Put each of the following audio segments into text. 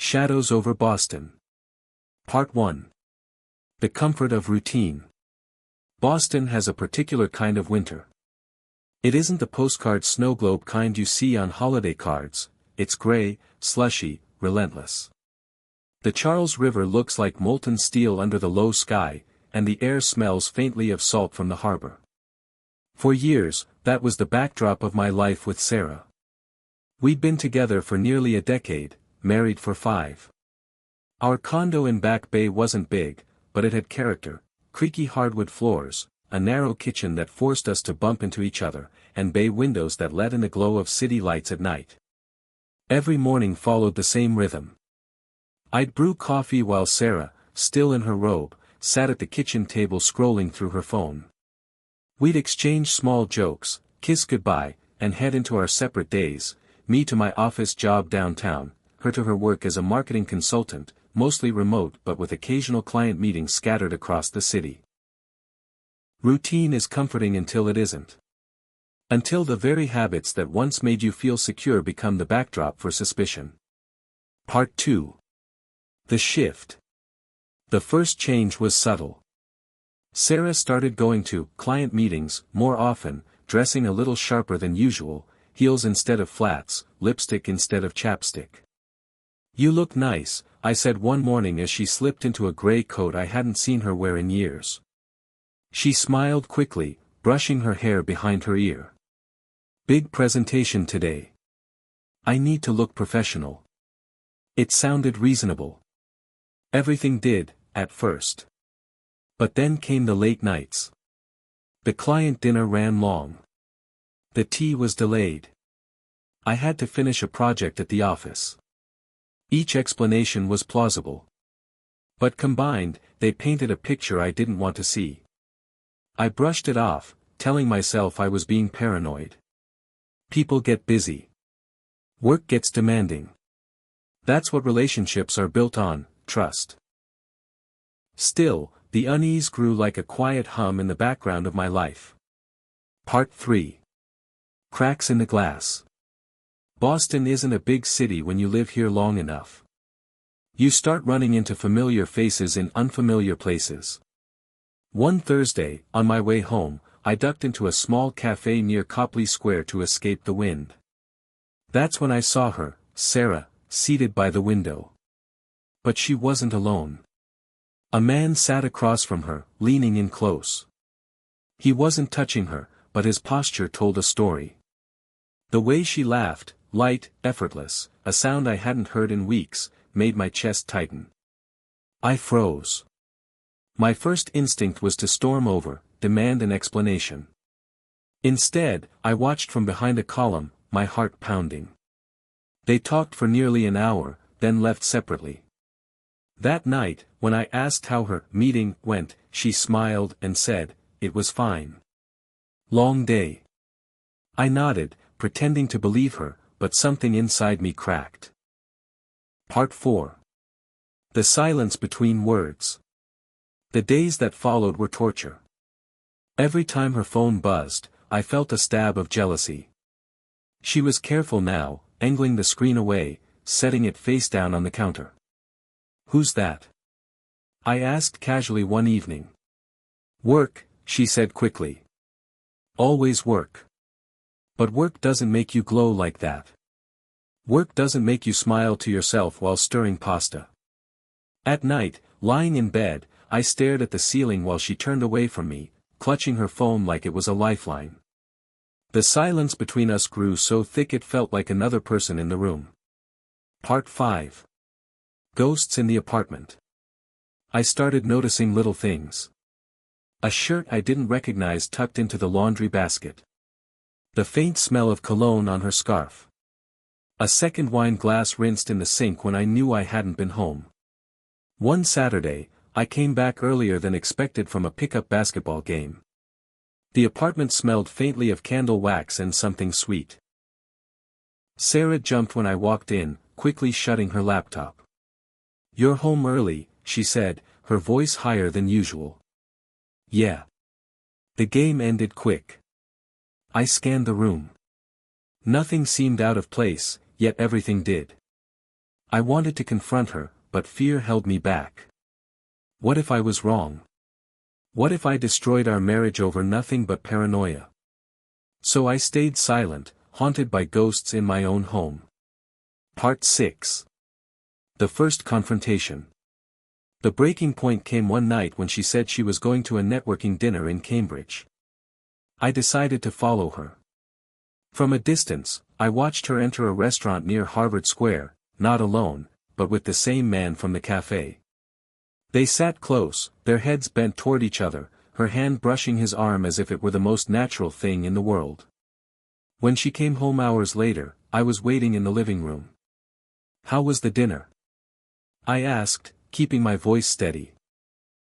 Shadows over Boston. Part 1. The comfort of routine. Boston has a particular kind of winter. It isn't the postcard snow globe kind you see on holiday cards, it's gray, slushy, relentless. The Charles River looks like molten steel under the low sky, and the air smells faintly of salt from the harbor. For years, that was the backdrop of my life with Sarah. We'd been together for nearly a decade, married for 5. Our condo in Back Bay wasn't big, but it had character, creaky hardwood floors, a narrow kitchen that forced us to bump into each other, and bay windows that let in the glow of city lights at night. Every morning followed the same rhythm. I'd brew coffee while Sarah, still in her robe, sat at the kitchen table scrolling through her phone. We'd exchange small jokes, kiss goodbye, and head into our separate days, me to my office job downtown, her to her work as a marketing consultant, mostly remote but with occasional client meetings scattered across the city. Routine is comforting until it isn't. Until the very habits that once made you feel secure become the backdrop for suspicion. Part 2. The shift. The first change was subtle. Sarah started going to client meetings more often, dressing a little sharper than usual, heels instead of flats, lipstick instead of chapstick. "You look nice," I said one morning as she slipped into a gray coat I hadn't seen her wear in years. She smiled quickly, brushing her hair behind her ear. "Big presentation today. I need to look professional." It sounded reasonable. Everything did, at first. But then came the late nights. The client dinner ran long. The tea was delayed. I had to finish a project at the office. Each explanation was plausible. But combined, they painted a picture I didn't want to see. I brushed it off, telling myself I was being paranoid. People get busy. Work gets demanding. That's what relationships are built on, trust. Still, the unease grew like a quiet hum in the background of my life. Part 3. Cracks in the glass. Boston isn't a big city when you live here long enough. You start running into familiar faces in unfamiliar places. One Thursday, on my way home, I ducked into a small cafe near Copley Square to escape the wind. That's when I saw her, Sarah, seated by the window. But she wasn't alone. A man sat across from her, leaning in close. He wasn't touching her, but his posture told a story. The way she laughed, light, effortless, a sound I hadn't heard in weeks, made my chest tighten. I froze. My first instinct was to storm over, demand an explanation. Instead, I watched from behind a column, my heart pounding. They talked for nearly an hour, then left separately. That night, when I asked how her meeting went, she smiled and said, "It was fine. Long day." I nodded, pretending to believe her, but something inside me cracked. Part 4. The silence between words. The days that followed were torture. Every time her phone buzzed, I felt a stab of jealousy. She was careful now, angling the screen away, setting it face down on the counter. "Who's that?" I asked casually one evening. "Work," she said quickly. "Always work. But work doesn't make you glow like that. Work doesn't make you smile to yourself while stirring pasta." At night, lying in bed, I stared at the ceiling while she turned away from me, clutching her phone like it was a lifeline. The silence between us grew so thick it felt like another person in the room. Part 5. Ghosts in the apartment. I started noticing little things. A shirt I didn't recognize tucked into the laundry basket. The faint smell of cologne on her scarf. A second wine glass rinsed in the sink when I knew I hadn't been home. One Saturday, I came back earlier than expected from a pickup basketball game. The apartment smelled faintly of candle wax and something sweet. Sarah jumped when I walked in, quickly shutting her laptop. "You're home early," she said, her voice higher than usual. "Yeah." The game ended quick. I scanned the room. Nothing seemed out of place, yet everything did. I wanted to confront her, but fear held me back. What if I was wrong? What if I destroyed our marriage over nothing but paranoia? So I stayed silent, haunted by ghosts in my own home. Part 6. The first confrontation. The breaking point came one night when she said she was going to a networking dinner in Cambridge. I decided to follow her. From a distance, I watched her enter a restaurant near Harvard Square, not alone, but with the same man from the cafe. They sat close, their heads bent toward each other, her hand brushing his arm as if it were the most natural thing in the world. When she came home hours later, I was waiting in the living room. "How was the dinner?" I asked, keeping my voice steady.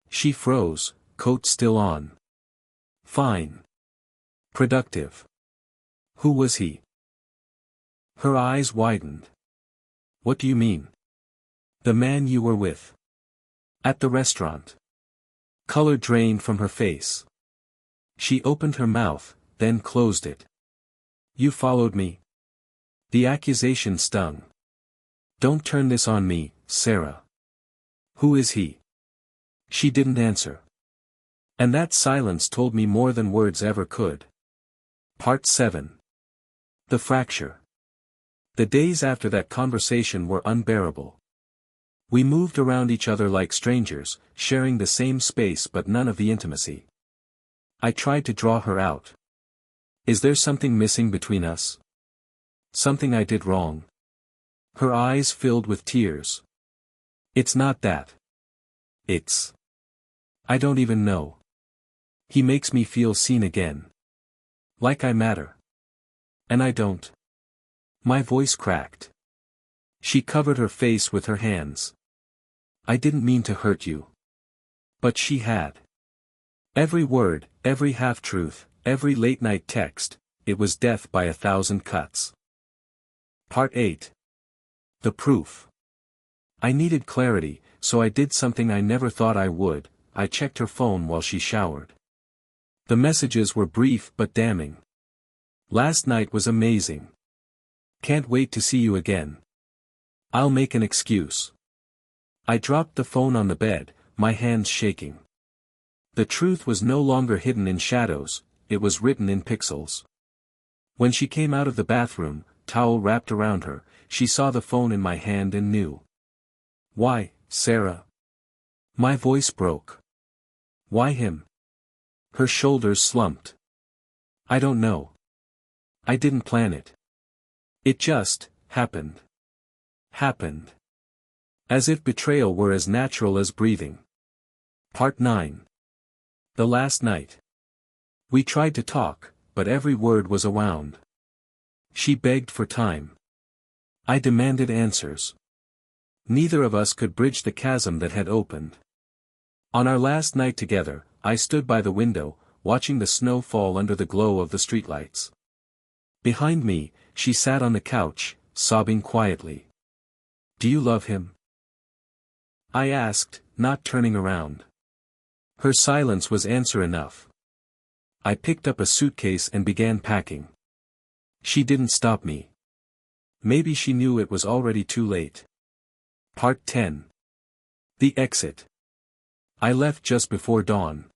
She froze, coat still on. "Fine. Productive." "Who was he?" Her eyes widened. "What do you mean?" "The man you were with. At the restaurant." Color drained from her face. She opened her mouth, then closed it. "You followed me?" The accusation stung. "Don't turn this on me, Sarah." "Who is he?" She didn't answer. And that silence told me more than words ever could. Part 7. The fracture. The days after that conversation were unbearable. We moved around each other like strangers, sharing the same space but none of the intimacy. I tried to draw her out. "Is there something missing between us? Something I did wrong?" Her eyes filled with tears. "It's not that. It's... I don't even know. He makes me feel seen again. Like I matter. And I don't." My voice cracked. She covered her face with her hands. "I didn't mean to hurt you." But she had. Every word, every half-truth, every late-night text, it was death by 1,000 cuts. Part 8. The proof. I needed clarity, so I did something I never thought I would. I checked her phone while she showered. The messages were brief but damning. "Last night was amazing. Can't wait to see you again. I'll make an excuse." I dropped the phone on the bed, my hands shaking. The truth was no longer hidden in shadows, it was written in pixels. When she came out of the bathroom, towel wrapped around her, she saw the phone in my hand and knew. "Why, Sarah?" My voice broke. "Why him?" Her shoulders slumped. "I don't know. I didn't plan it. It just happened. Happened. As if betrayal were as natural as breathing." Part 9. The last night. We tried to talk, but every word was a wound. She begged for time. I demanded answers. Neither of us could bridge the chasm that had opened. On our last night together, I stood by the window, watching the snow fall under the glow of the streetlights. Behind me, she sat on the couch, sobbing quietly. "Do you love him?" I asked, not turning around. Her silence was answer enough. I picked up a suitcase and began packing. She didn't stop me. Maybe she knew it was already too late. Part 10. The exit. I left just before dawn.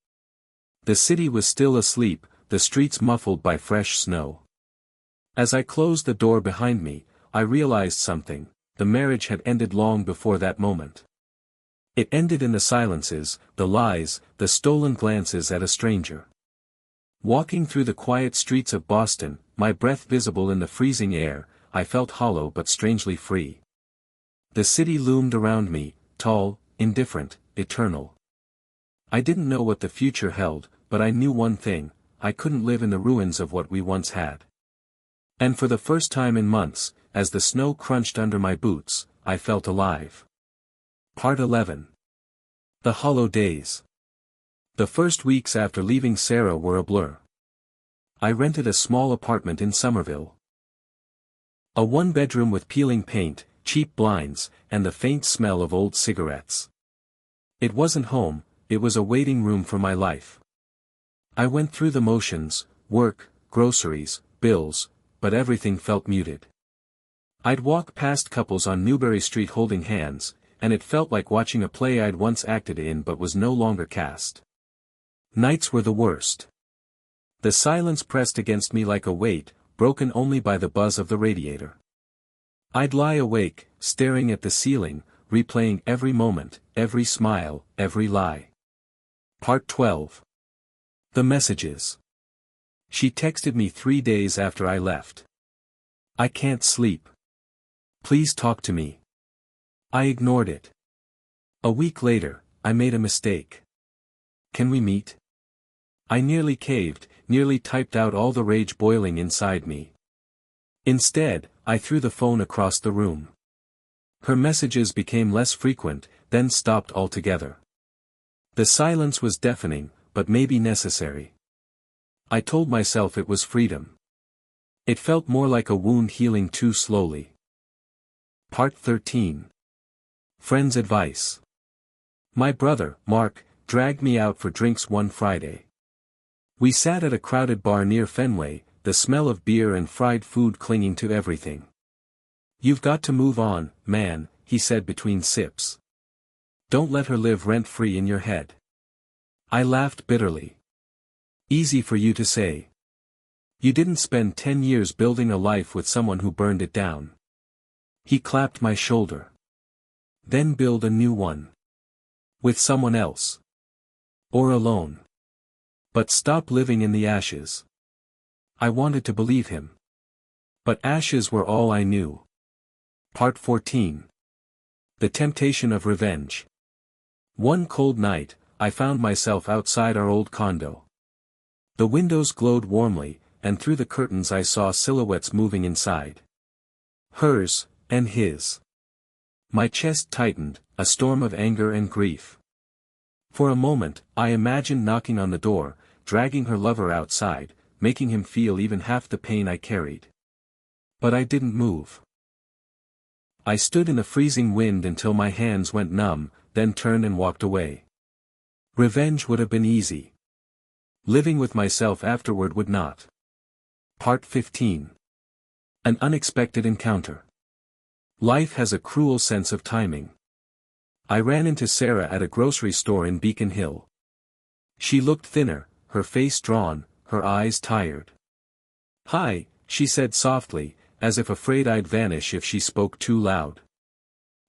The city was still asleep, the streets muffled by fresh snow. As I closed the door behind me, I realized something: the marriage had ended long before that moment. It ended in the silences, the lies, the stolen glances at a stranger. Walking through the quiet streets of Boston, my breath visible in the freezing air, I felt hollow but strangely free. The city loomed around me, tall, indifferent, eternal. I didn't know what the future held, but I knew one thing: I couldn't live in the ruins of what we once had. And for the first time in months, as the snow crunched under my boots, I felt alive. Part 11. The hollow days. The first weeks after leaving Sarah were a blur. I rented a small apartment in Somerville. A one-bedroom with peeling paint, cheap blinds, and the faint smell of old cigarettes. It wasn't home, it was a waiting room for my life. I went through the motions: work, groceries, bills, but everything felt muted. I'd walk past couples on Newbury Street holding hands, and it felt like watching a play I'd once acted in but was no longer cast. Nights were the worst. The silence pressed against me like a weight, broken only by the buzz of the radiator. I'd lie awake, staring at the ceiling, replaying every moment, every smile, every lie. Part 12. The messages. She texted me 3 days after I left. I can't sleep. Please talk to me. I ignored it. A week later, I made a mistake. Can we meet? I nearly caved, nearly typed out all the rage boiling inside me. Instead, I threw the phone across the room. Her messages became less frequent, then stopped altogether. The silence was deafening, but maybe necessary. I told myself it was freedom. It felt more like a wound healing too slowly. Part 13. Friends' advice. My brother, Mark, dragged me out for drinks one Friday. We sat at a crowded bar near Fenway, the smell of beer and fried food clinging to everything. You've got to move on, man, he said between sips. Don't let her live rent-free in your head. I laughed bitterly. Easy for you to say. You didn't spend 10 years building a life with someone who burned it down. He clapped my shoulder. Then build a new one. With someone else. Or alone. But stop living in the ashes. I wanted to believe him. But ashes were all I knew. Part 14. The temptation of revenge. One cold night, I found myself outside our old condo. The windows glowed warmly, and through the curtains I saw silhouettes moving inside. Hers, and his. My chest tightened, a storm of anger and grief. For a moment, I imagined knocking on the door, dragging her lover outside, making him feel even half the pain I carried. But I didn't move. I stood in the freezing wind until my hands went numb, then turned and walked away. Revenge would have been easy. Living with myself afterward would not. Part 15. An unexpected encounter. Life has a cruel sense of timing. I ran into Sarah at a grocery store in Beacon Hill. She looked thinner, her face drawn, her eyes tired. "Hi," she said softly, as if afraid I'd vanish if she spoke too loud.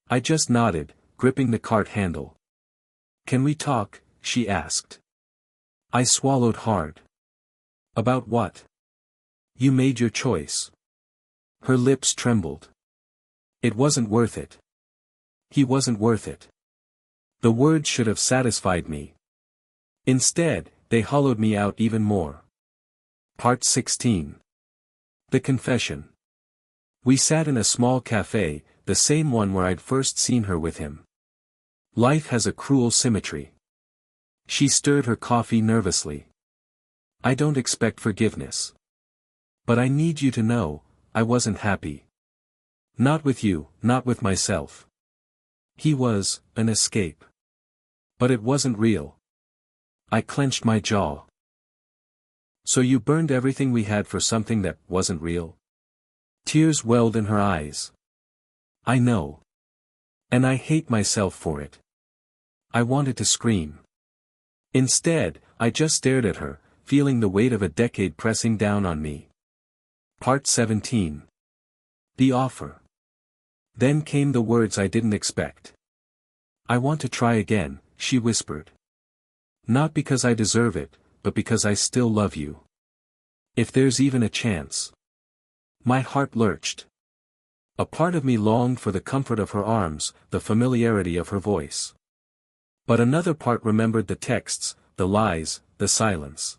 I just nodded, gripping the cart handle. "Can we talk?" she asked. I swallowed hard. "About what?" "You made your choice." Her lips trembled. It wasn't worth it. He wasn't worth it. The words should have satisfied me. Instead, they hollowed me out even more. Part 16. The confession. We sat in a small cafe, the same one where I'd first seen her with him. Life has a cruel symmetry. She stirred her coffee nervously. "I don't expect forgiveness. But I need you to know, I wasn't happy. Not with you, not with myself. He was an escape. But it wasn't real." I clenched my jaw. "So you burned everything we had for something that wasn't real?" Tears welled in her eyes. "I know. And I hate myself for it." I wanted to scream. Instead, I just stared at her, feeling the weight of a decade pressing down on me. Part 17. The offer. Then came the words I didn't expect. "I want to try again," she whispered. "Not because I deserve it, but because I still love you. If there's even a chance." My heart lurched. A part of me longed for the comfort of her arms, the familiarity of her voice. But another part remembered the texts, the lies, the silence.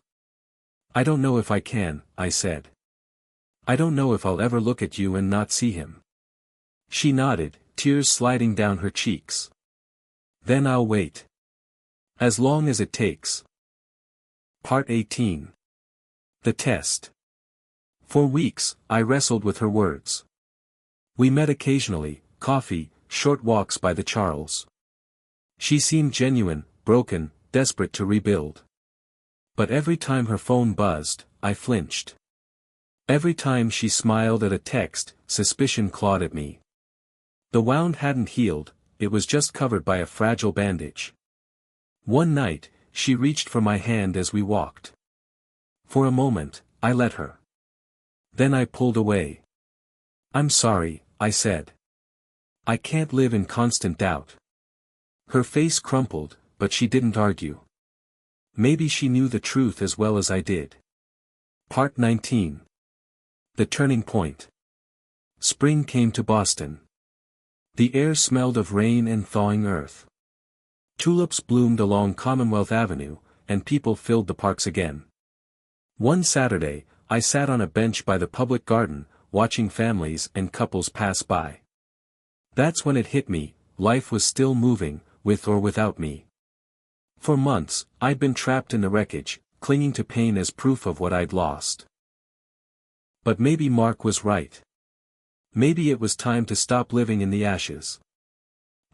"I don't know if I can," I said. "I don't know if I'll ever look at you and not see him." She nodded, tears sliding down her cheeks. "Then I'll wait. As long as it takes." Part 18. The test. For weeks, I wrestled with her words. We met occasionally, coffee, short walks by the Charles. She seemed genuine, broken, desperate to rebuild. But every time her phone buzzed, I flinched. Every time she smiled at a text, suspicion clawed at me. The wound hadn't healed, it was just covered by a fragile bandage. One night, she reached for my hand as we walked. For a moment, I let her. Then I pulled away. "I'm sorry," I said. "I can't live in constant doubt." Her face crumpled, but she didn't argue. Maybe she knew the truth as well as I did. Part 19. The turning point. Spring came to Boston. The air smelled of rain and thawing earth. Tulips bloomed along Commonwealth Avenue, and people filled the parks again. One Saturday, I sat on a bench by the public garden, watching families and couples pass by. That's when it hit me, life was still moving, with or without me. For months, I'd been trapped in the wreckage, clinging to pain as proof of what I'd lost. But maybe Mark was right. Maybe it was time to stop living in the ashes.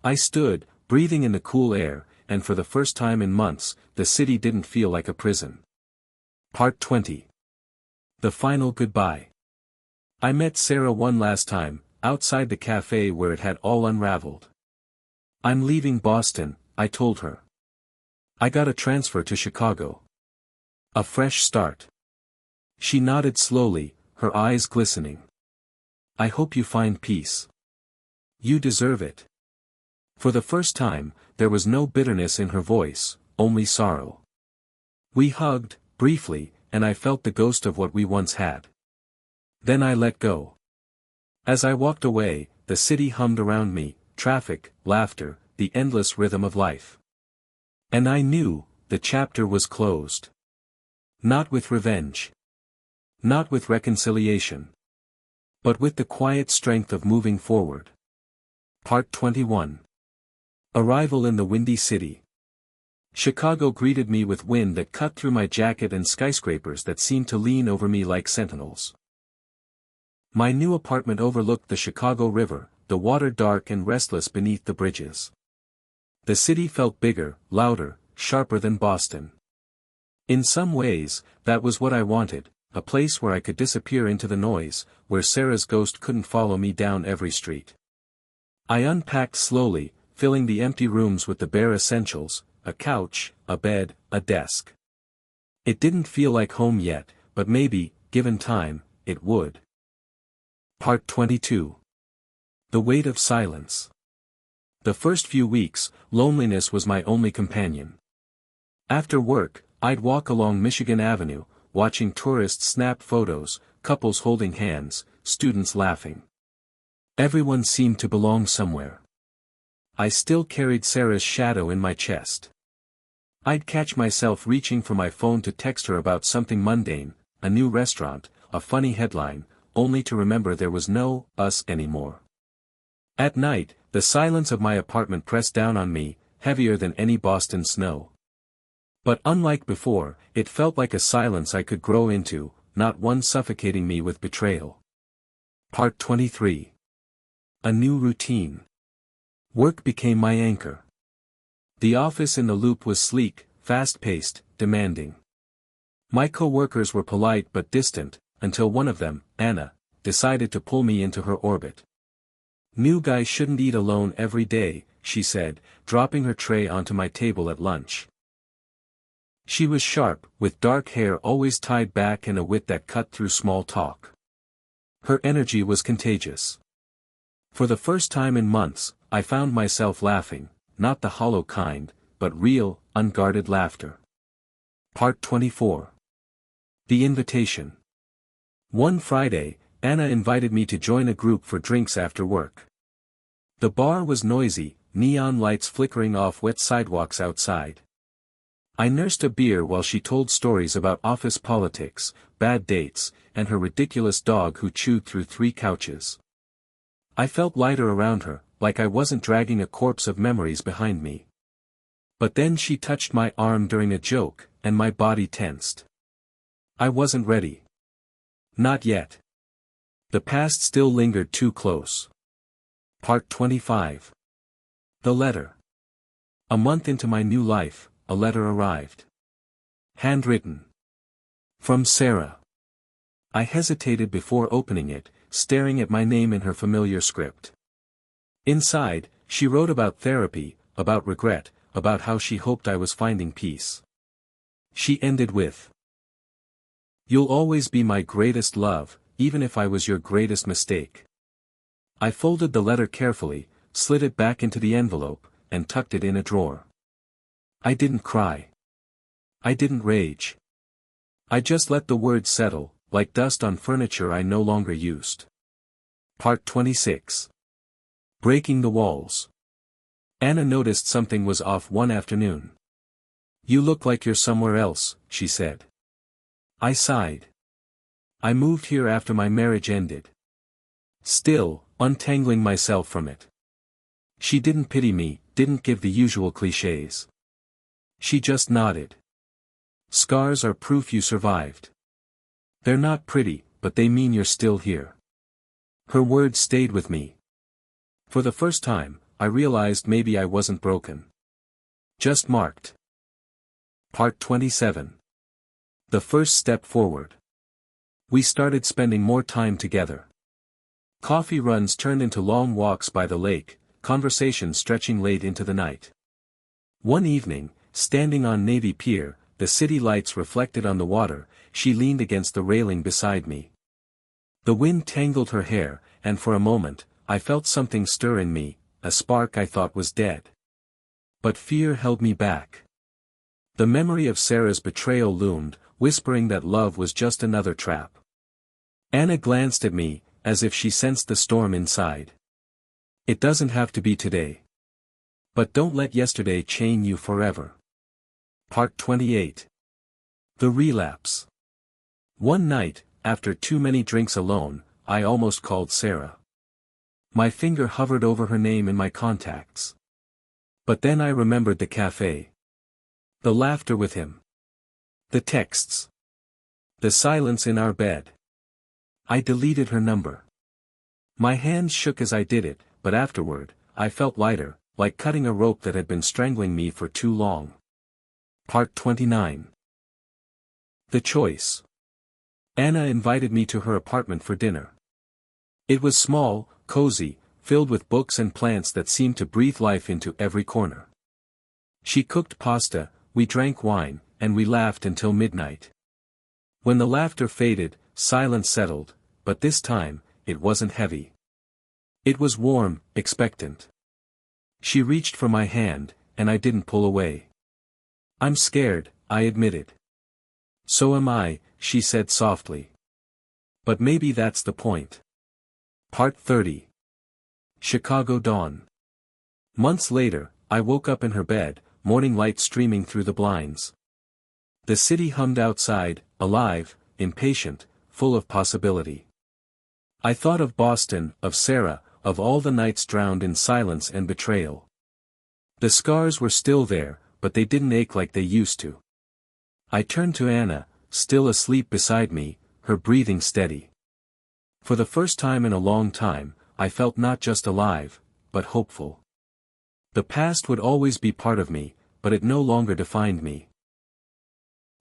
I stood, breathing in the cool air, and for the first time in months, the city didn't feel like a prison. Part 20. The final goodbye. I met Sarah one last time, outside the cafe where it had all unraveled. "I'm leaving Boston," I told her. "I got a transfer to Chicago. A fresh start." She nodded slowly, her eyes glistening. "I hope you find peace. You deserve it." For the first time, there was no bitterness in her voice, only sorrow. We hugged, briefly, and I felt the ghost of what we once had. Then I let go. As I walked away, the city hummed around me, traffic, laughter, the endless rhythm of life. And I knew, the chapter was closed. Not with revenge. Not with reconciliation. But with the quiet strength of moving forward. Part 21. Arrival in the windy city. Chicago greeted me with wind that cut through my jacket and skyscrapers that seemed to lean over me like sentinels. My new apartment overlooked the Chicago River, the water dark and restless beneath the bridges. The city felt bigger, louder, sharper than Boston. In some ways, that was what I wanted, a place where I could disappear into the noise, where Sarah's ghost couldn't follow me down every street. I unpacked slowly, filling the empty rooms with the bare essentials, a couch, a bed, a desk. It didn't feel like home yet, but maybe, given time, it would. Part 22. The weight of silence. The first few weeks, loneliness was my only companion. After work, I'd walk along Michigan Avenue, watching tourists snap photos, couples holding hands, students laughing. Everyone seemed to belong somewhere. I still carried Sarah's shadow in my chest. I'd catch myself reaching for my phone to text her about something mundane, a new restaurant, a funny headline, only to remember there was no us anymore. At night, the silence of my apartment pressed down on me, heavier than any Boston snow. But unlike before, it felt like a silence I could grow into, not one suffocating me with betrayal. Part 23. A new routine. Work became my anchor. The office in the Loop was sleek, fast-paced, demanding. My co-workers were polite but distant, until one of them, Anna, decided to pull me into her orbit. "New guy shouldn't eat alone every day," she said, dropping her tray onto my table at lunch. She was sharp, with dark hair always tied back and a wit that cut through small talk. Her energy was contagious. For the first time in months, I found myself laughing, not the hollow kind, but real, unguarded laughter. Part 24. The invitation. One Friday, Anna invited me to join a group for drinks after work. The bar was noisy, neon lights flickering off wet sidewalks outside. I nursed a beer while she told stories about office politics, bad dates, and her ridiculous dog who chewed through 3 couches. I felt lighter around her, like I wasn't dragging a corpse of memories behind me. But then she touched my arm during a joke, and my body tensed. I wasn't ready. Not yet. The past still lingered too close. Part 25. The letter. A month into my new life, a letter arrived. Handwritten. From Sarah. I hesitated before opening it, staring at my name in her familiar script. Inside, she wrote about therapy, about regret, about how she hoped I was finding peace. She ended with, "You'll always be my greatest love, even if I was your greatest mistake." I folded the letter carefully, slid it back into the envelope, and tucked it in a drawer. I didn't cry. I didn't rage. I just let the words settle, like dust on furniture I no longer used. Part 26. Breaking the walls. Anna noticed something was off one afternoon. "You look like you're somewhere else," she said. I sighed. "I moved here after my marriage ended." Still, untangling myself from it. She didn't pity me, didn't give the usual clichés. She just nodded. "Scars are proof you survived. They're not pretty, but they mean you're still here." Her words stayed with me. For the first time, I realized maybe I wasn't broken. Just marked. Part 27. The first step forward. We started spending more time together. Coffee runs turned into long walks by the lake, conversations stretching late into the night. One evening, standing on Navy Pier, the city lights reflected on the water, she leaned against the railing beside me. The wind tangled her hair, and for a moment, I felt something stir in me, a spark I thought was dead. But fear held me back. The memory of Sarah's betrayal loomed, whispering that love was just another trap. Anna glanced at me, as if she sensed the storm inside. "It doesn't have to be today. But don't let yesterday chain you forever." Part 28. The relapse. One night, after too many drinks alone, I almost called Sarah. My finger hovered over her name in my contacts. But then I remembered the cafe. The laughter with him. The texts. The silence in our bed. I deleted her number. My hands shook as I did it, but afterward, I felt lighter, like cutting a rope that had been strangling me for too long. Part 29. The choice. Anna invited me to her apartment for dinner. It was small, cozy, filled with books and plants that seemed to breathe life into every corner. She cooked pasta, we drank wine, and we laughed until midnight. When the laughter faded, silence settled, but this time, it wasn't heavy. It was warm, expectant. She reached for my hand, and I didn't pull away. "I'm scared," I admitted. "So am I," she said softly. "But maybe that's the point." Part 30. Chicago dawn. Months later, I woke up in her bed, morning light streaming through the blinds. The city hummed outside, alive, impatient, full of possibility. I thought of Boston, of Sarah, of all the nights drowned in silence and betrayal. The scars were still there, but they didn't ache like they used to. I turned to Anna, still asleep beside me, her breathing steady. For the first time in a long time, I felt not just alive, but hopeful. The past would always be part of me, but it no longer defined me.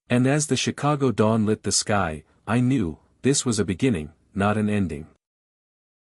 And as the Chicago dawn lit the sky, I knew, this was a beginning, not an ending.